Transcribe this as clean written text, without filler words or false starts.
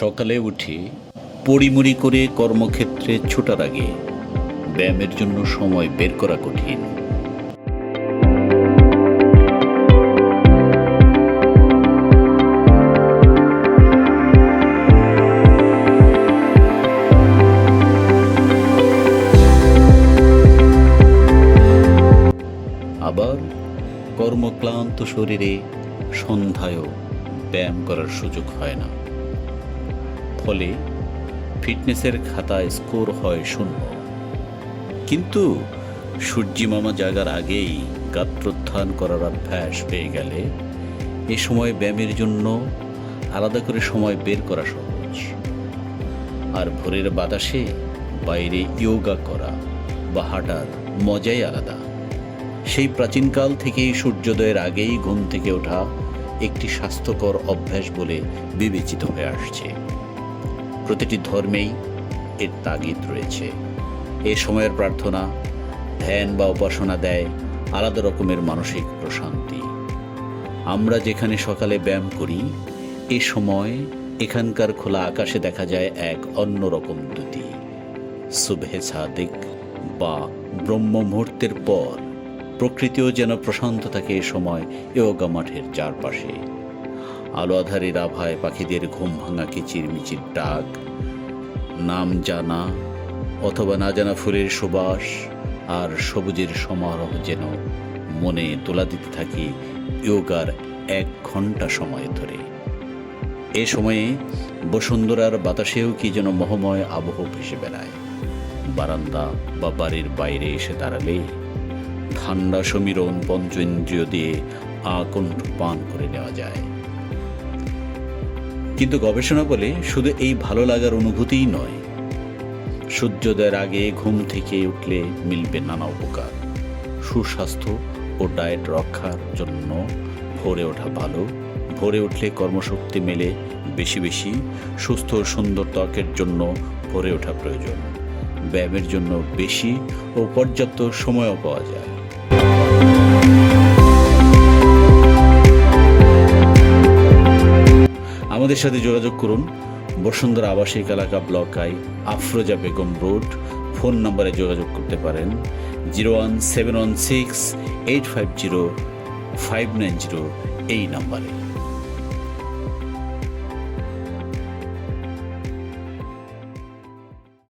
সকালে উঠে পড়িমড়ি করে কর্মক্ষেত্রে ছোটার আগে ব্যায়ামের জন্য সময় বের করা কঠিন। আবার কর্মক্লান্ত শরীরে সন্ধ্যায়ও ব্যায়াম করার সুযোগ হয় না, ফলে ফিটনেসের খাতায় স্কোর হয় 0। কিন্তু সূর্যি মামা জাগার আগেই গাত্রোত্থান করার অভ্যাস পেয়ে গেলে এ সময় ব্যায়ামের জন্য আলাদা করে সময় বের করা সহজ। আর ভোরের বাতাসে বাইরে ইয়োগা করা বা হাঁটার মজাই আলাদা। সেই প্রাচীনকাল থেকেই সূর্যোদয়ের আগেই ঘুম থেকে ওঠা একটি স্বাস্থ্যকর অভ্যাস বলে বিবেচিত হয়ে আসছে। প্রতিটি ধর্মেই এর তাগিদ রয়েছে। এ সময়ের প্রার্থনা, ধ্যান বা উপাসনা দেয় আলাদা রকমের মানসিক প্রশান্তি। আমরা যেখানে সকালে ব্যায়াম করি, এ সময় এখানকার খোলা আকাশে দেখা যায় এক অন্যরকম দ্যুতি। সুবহে সাদিক বা ব্রহ্ম মুহূর্তের পর প্রকৃতিও যেন প্রশান্ত থাকে এ সময় ইয়োগা মাঠের চারপাশে। আলো আধারের আভায় পাখিদের ঘুম ভাঙা কিচিরমিচির ডাক, নাম জানা অথবা না জানা ফুলের সুবাস আর সবুজের সমারোহ যেন মনে তোলা দিতে থাকে ইয়োগার 1 ঘন্টা সময় ধরে। এ সময়ে বসুন্ধরার বাতাসেও কি যেন মোহময় আবহ ভেসে বেড়ায়। বারান্দা বা বাড়ির বাইরে এসে দাঁড়ালে ঠান্ডা সমীরণ পঞ্চেন্দ্রিয় দিয়ে আকণ্ঠ পান করে নেওয়া যায়। কিন্তু গবেষণা বলে শুধু এই ভালো লাগার অনুভূতিই নয়, সূর্যোদয়ের আগে ঘুম থেকে উঠলে মিলবে নানা উপকার। সুস্বাস্থ্য ও ডায়েট রক্ষার জন্য ভোরে ওঠা ভালো। ভোরে উঠলে কর্মশক্তি মেলে বেশি বেশি। সুস্থ ও সুন্দর ত্বকের জন্য ভোরে ওঠা প্রয়োজন। ব্যায়ামের জন্য বেশি ও পর্যাপ্ত সময়ও পাওয়া যায়। আমাদের সাথে যোগাযোগ করুন। বসুন্ধরা আবাসিক এলাকা block I, Afroza Begum road. Phone নম্বরে যোগাযোগ করতে পারেন 01716 850 590 এই নম্বরে।